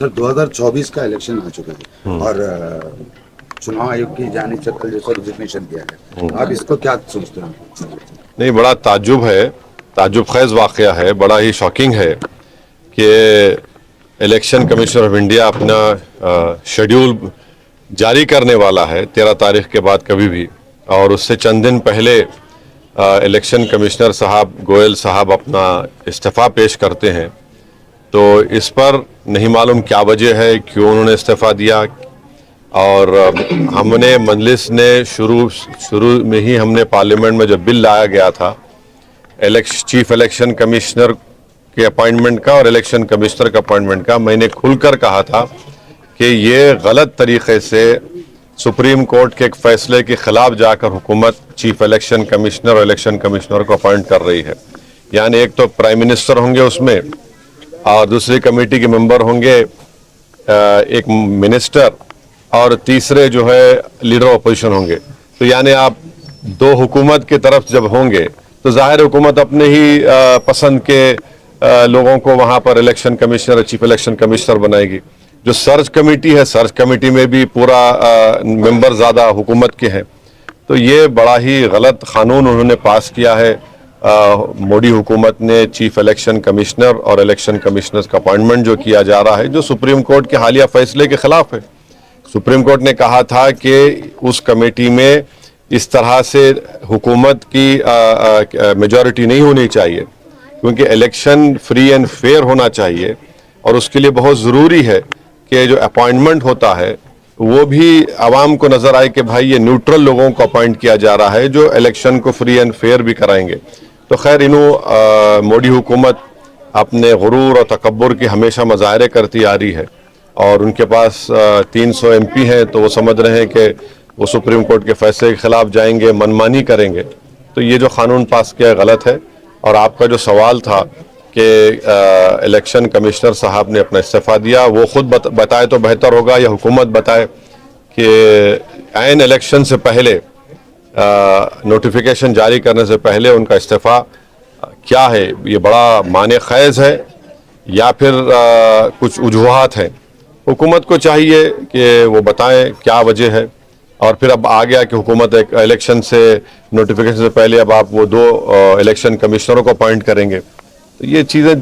Sir 2024 का election आ चुका है और चुनाव आयोग की जानिब से कल जैसा रिजिग्नेशन दिया गया, आप इसको क्या सोचते हैं? नहीं, बड़ा ताज्जुब है, ताज्जुब खेज वाक़या है, बड़ा ही शॉकिंग है कि इलेक्शन कमीशन ऑफ इंडिया अपना शेड्यूल जारी करने वाला है 13 तारीख के बाद कभी भी, और उससे चंद दिन पहले इलेक्शन कमिश्नर साहब गोयल साहब अपना इस्तीफ़ा पेश करते हैं। तो इस पर नहीं मालूम क्या वजह है, क्यों उन्होंने इस्तीफ़ा दिया। और हमने मजलिस ने शुरू में ही हमने पार्लियामेंट में जब बिल लाया गया था चीफ इलेक्शन कमिश्नर के अपॉइंटमेंट का और इलेक्शन कमिश्नर का अपॉइंटमेंट का, मैंने खुलकर कहा था कि ये गलत तरीके से सुप्रीम कोर्ट के एक फैसले के खिलाफ जाकर हुकूमत चीफ इलेक्शन कमिश्नर और इलेक्शन कमिश्नर को अपॉइंट कर रही है। यानी एक तो प्राइम मिनिस्टर होंगे उसमें, और दूसरी कमेटी के मेंबर होंगे एक मिनिस्टर, और तीसरे जो है लीडर ऑफ अपोजिशन होंगे। तो यानी आप दो हुकूमत की तरफ जब होंगे तो जाहिर हुकूमत अपने ही पसंद के लोगों को वहां पर इलेक्शन कमिश्नर और चीफ इलेक्शन कमिश्नर बनाएगी। जो सर्च कमेटी है, सर्च कमेटी में भी पूरा मेंबर ज़्यादा हुकूमत के हैं। तो ये बड़ा ही गलत कानून उन्होंने पास किया है। मोदी हुकूमत ने चीफ इलेक्शन कमिश्नर और इलेक्शन कमिश्नर का अपॉइंटमेंट जो किया जा रहा है, जो सुप्रीम कोर्ट के हालिया फैसले के खिलाफ है। सुप्रीम कोर्ट ने कहा था कि उस कमेटी में इस तरह से हुकूमत की मेजॉरिटी नहीं होनी चाहिए, क्योंकि इलेक्शन फ्री एंड फेयर होना चाहिए, और उसके लिए बहुत ज़रूरी है कि जो अपॉइंटमेंट होता है वो भी आवाम को नज़र आए कि भाई ये न्यूट्रल लोगों को अपॉइंट किया जा रहा है जो इलेक्शन को फ्री एंड फेयर भी कराएंगे। तो खैर मोदी हुकूमत अपने गुरूर और तकब्बुर की हमेशा मज़ाहरे करती आ रही है, और उनके पास 300 MP हैं, तो वो समझ रहे हैं कि वो सुप्रीम कोर्ट के फैसले के खिलाफ जाएंगे, मनमानी करेंगे। तो ये जो कानून पास किया गलत है। और आपका जो सवाल था कि इलेक्शन कमिश्नर साहब ने अपना इस्तीफ़ा दिया, वो खुद बताए तो बेहतर होगा, या हुकूमत बताए कि ऐन इलेक्शन से पहले नोटिफिकेशन जारी करने से पहले उनका इस्तीफ़ा क्या है, ये बड़ा माने ख़ैज़ है या फिर कुछ वजूहात हैं। हुकूमत को चाहिए कि वो बताएं क्या वजह है। और फिर अब आ गया कि हुकूमत एक इलेक्शन से नोटिफिकेशन से पहले अब आप वो 2 इलेक्शन कमिश्नरों को अपॉइंट करेंगे। तो ये चीज़ें